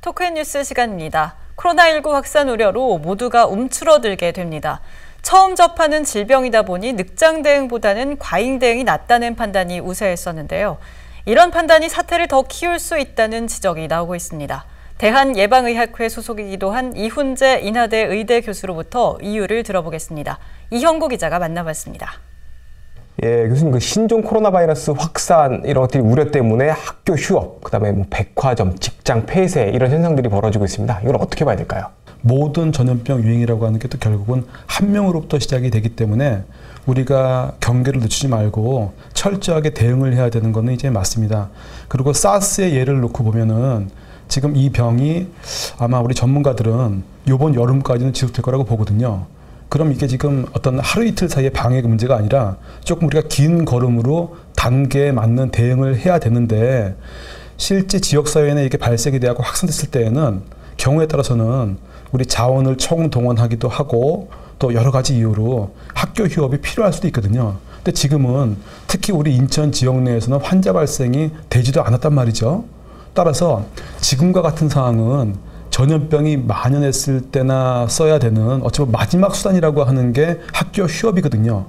토크앤 뉴스 시간입니다. 코로나19 확산 우려로 모두가 움츠러들게 됩니다. 처음 접하는 질병이다 보니 늑장 대응보다는 과잉 대응이 낫다는 판단이 우세했었는데요. 이런 판단이 사태를 더 키울 수 있다는 지적이 나오고 있습니다. 대한예방의학회 소속이기도 한 이훈재 인하대 의대 교수로부터 이유를 들어보겠습니다. 이형구 기자가 만나봤습니다. 예, 교수님, 신종 코로나 바이러스 확산 이런 것들이 우려 때문에 학교 휴업, 그다음에 백화점, 직장 폐쇄 이런 현상들이 벌어지고 있습니다. 이걸 어떻게 봐야 될까요? 모든 전염병 유행이라고 하는 게 또 결국은 한 명으로부터 시작이 되기 때문에 우리가 경계를 늦추지 말고 철저하게 대응을 해야 되는 거는 이제 맞습니다. 그리고 사스의 예를 놓고 보면은 지금 이 병이 아마 우리 전문가들은 이번 여름까지는 지속될 거라고 보거든요. 그럼 이게 지금 어떤 하루 이틀 사이의 방역 문제가 아니라 조금 우리가 긴 걸음으로 단계에 맞는 대응을 해야 되는데, 실제 지역사회에 이게 발생이 되고 확산됐을 때에는 경우에 따라서는 우리 자원을 총동원하기도 하고 또 여러 가지 이유로 학교 휴업이 필요할 수도 있거든요. 근데 지금은 특히 우리 인천 지역 내에서는 환자 발생이 되지도 않았단 말이죠. 따라서 지금과 같은 상황은 전염병이 만연했을 때나 써야 되는 어쩌면 마지막 수단이라고 하는 게 학교 휴업이거든요.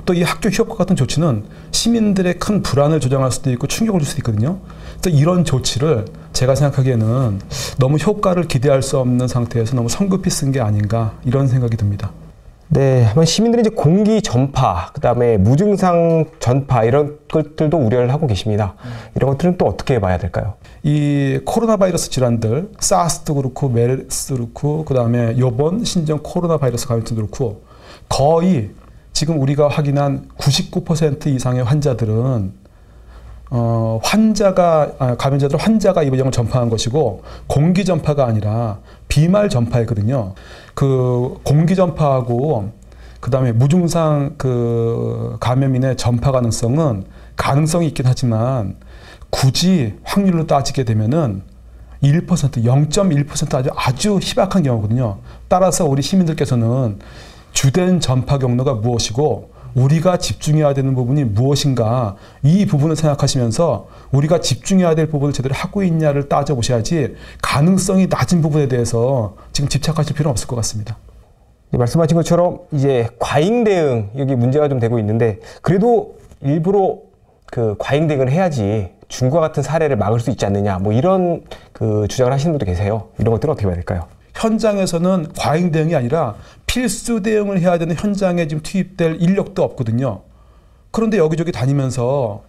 또 이 학교 휴업과 같은 조치는 시민들의 큰 불안을 조장할 수도 있고 충격을 줄 수도 있거든요. 그래서 이런 조치를 제가 생각하기에는 너무 효과를 기대할 수 없는 상태에서 너무 성급히 쓴 게 아닌가, 이런 생각이 듭니다. 네, 한번 시민들이 이제 공기 전파, 그다음에 무증상 전파 이런 것들도 우려를 하고 계십니다. 이런 것들은 또 어떻게 봐야 될까요? 이 코로나 바이러스 질환들, 사스도 그렇고 메르스도 그렇고 그다음에 이번 신종 코로나 바이러스 감염증도 그렇고 거의 지금 우리가 확인한 99% 이상의 환자들은 감염자들 환자가 이 병을 전파한 것이고 공기 전파가 아니라 비말 전파이거든요. 그 공기 전파하고 그다음에 무증상 감염인의 전파 가능성이 있긴 하지만 굳이 확률로 따지게 되면은 1%, 0.1% 아주 희박한 경우거든요. 따라서 우리 시민들께서는 주된 전파 경로가 무엇이고 우리가 집중해야 되는 부분이 무엇인가, 이 부분을 생각하시면서 우리가 집중해야 될 부분을 제대로 하고 있냐를 따져보셔야지 가능성이 낮은 부분에 대해서 지금 집착하실 필요는 없을 것 같습니다. 말씀하신 것처럼 이제 과잉 대응, 여기 문제가 좀 되고 있는데, 그래도 일부러 과잉 대응을 해야지 중과 같은 사례를 막을 수 있지 않느냐, 이런 주장을 하시는 분도 계세요. 이런 것들은 어떻게 봐야 될까요? 현장에서는 과잉 대응이 아니라 필수 대응을 해야 되는 현장에 지금 투입될 인력도 없거든요. 그런데 여기저기 다니면서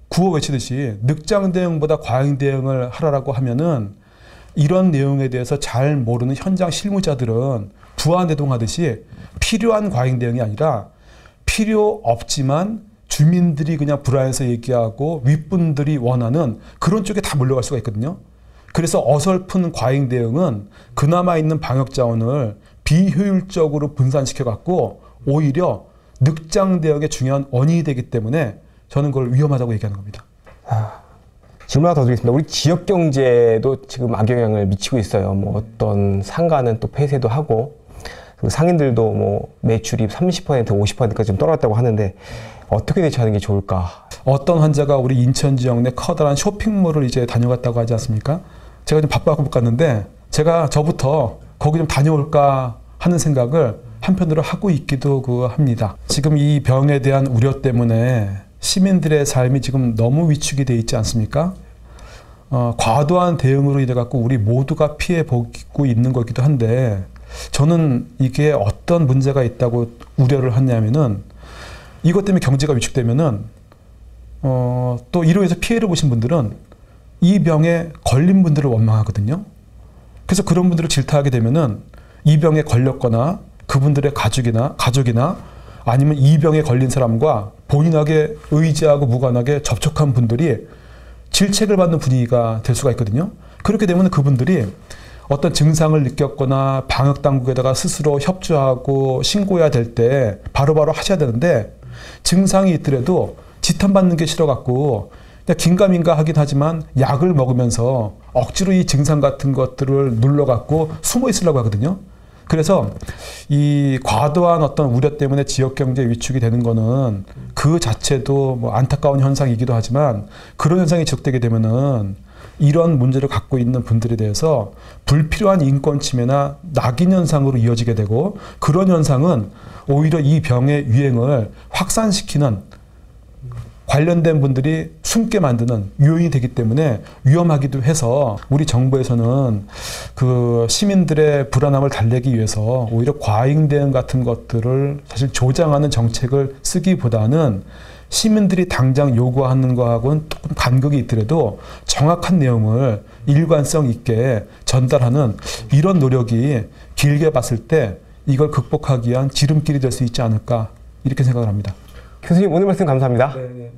구호 외치듯이 늑장 대응보다 과잉 대응을 하라고 하면은 이런 내용에 대해서 잘 모르는 현장 실무자들은 부안대동하듯이 필요한 과잉 대응이 아니라 필요 없지만 주민들이 그냥 불안해서 얘기하고 윗분들이 원하는 그런 쪽에 다 몰려갈 수가 있거든요. 그래서 어설픈 과잉 대응은 그나마 있는 방역 자원을 비효율적으로 분산시켜갖고 오히려 늑장 대응의 중요한 원인이 되기 때문에 저는 그걸 위험하다고 얘기하는 겁니다. 질문 하나 더 드리겠습니다. 우리 지역 경제도 지금 악영향을 미치고 있어요. 어떤 상가는 또 폐쇄도 하고, 상인들도 매출이 30%, 50%까지 좀 떨어졌다고 하는데 어떻게 대처하는 게 좋을까? 어떤 환자가 우리 인천 지역 내 커다란 쇼핑몰을 이제 다녀갔다고 하지 않습니까? 제가 좀 바빠서 못 갔는데 제가 저부터 거기 좀 다녀올까 하는 생각을 한편으로 하고 있기도 합니다. 지금 이 병에 대한 우려 때문에 시민들의 삶이 지금 너무 위축이 돼 있지 않습니까? 과도한 대응으로 인해 갖고 우리 모두가 피해 보고 있는 거기도 한데, 저는 이게 어떤 문제가 있다고 우려를 하냐면은 이것 때문에 경제가 위축되면은 또 이로 인해서 피해를 보신 분들은 이 병에 걸린 분들을 원망하거든요. 그래서 그런 분들을 질타하게 되면은 이 병에 걸렸거나 그분들의 가족이나 아니면 이 병에 걸린 사람과 본인에게 의지하고 무관하게 접촉한 분들이 질책을 받는 분위기가 될 수가 있거든요. 그렇게 되면 그분들이 어떤 증상을 느꼈거나 방역당국에다가 스스로 협조하고 신고해야 될 때 바로바로 하셔야 되는데, 증상이 있더라도 지탄받는 게 싫어갖고 긴가민가 하긴 하지만 약을 먹으면서 억지로 이 증상 같은 것들을 눌러갖고 숨어 있으려고 하거든요. 그래서 이 과도한 어떤 우려 때문에 지역 경제 위축이 되는 거는 그 자체도 안타까운 현상이기도 하지만, 그런 현상이 지속되게 되면은 이런 문제를 갖고 있는 분들에 대해서 불필요한 인권 침해나 낙인 현상으로 이어지게 되고, 그런 현상은 오히려 이 병의 유행을 확산시키는, 관련된 분들이 숨게 만드는 요인이 되기 때문에 위험하기도 해서, 우리 정부에서는 그 시민들의 불안함을 달래기 위해서 오히려 과잉 대응 같은 것들을 사실 조장하는 정책을 쓰기보다는 시민들이 당장 요구하는 거하고는 조금 간극이 있더라도 정확한 내용을 일관성 있게 전달하는 이런 노력이 길게 봤을 때 이걸 극복하기 위한 지름길이 될 수 있지 않을까, 이렇게 생각을 합니다. 교수님 오늘 말씀 감사합니다. 네.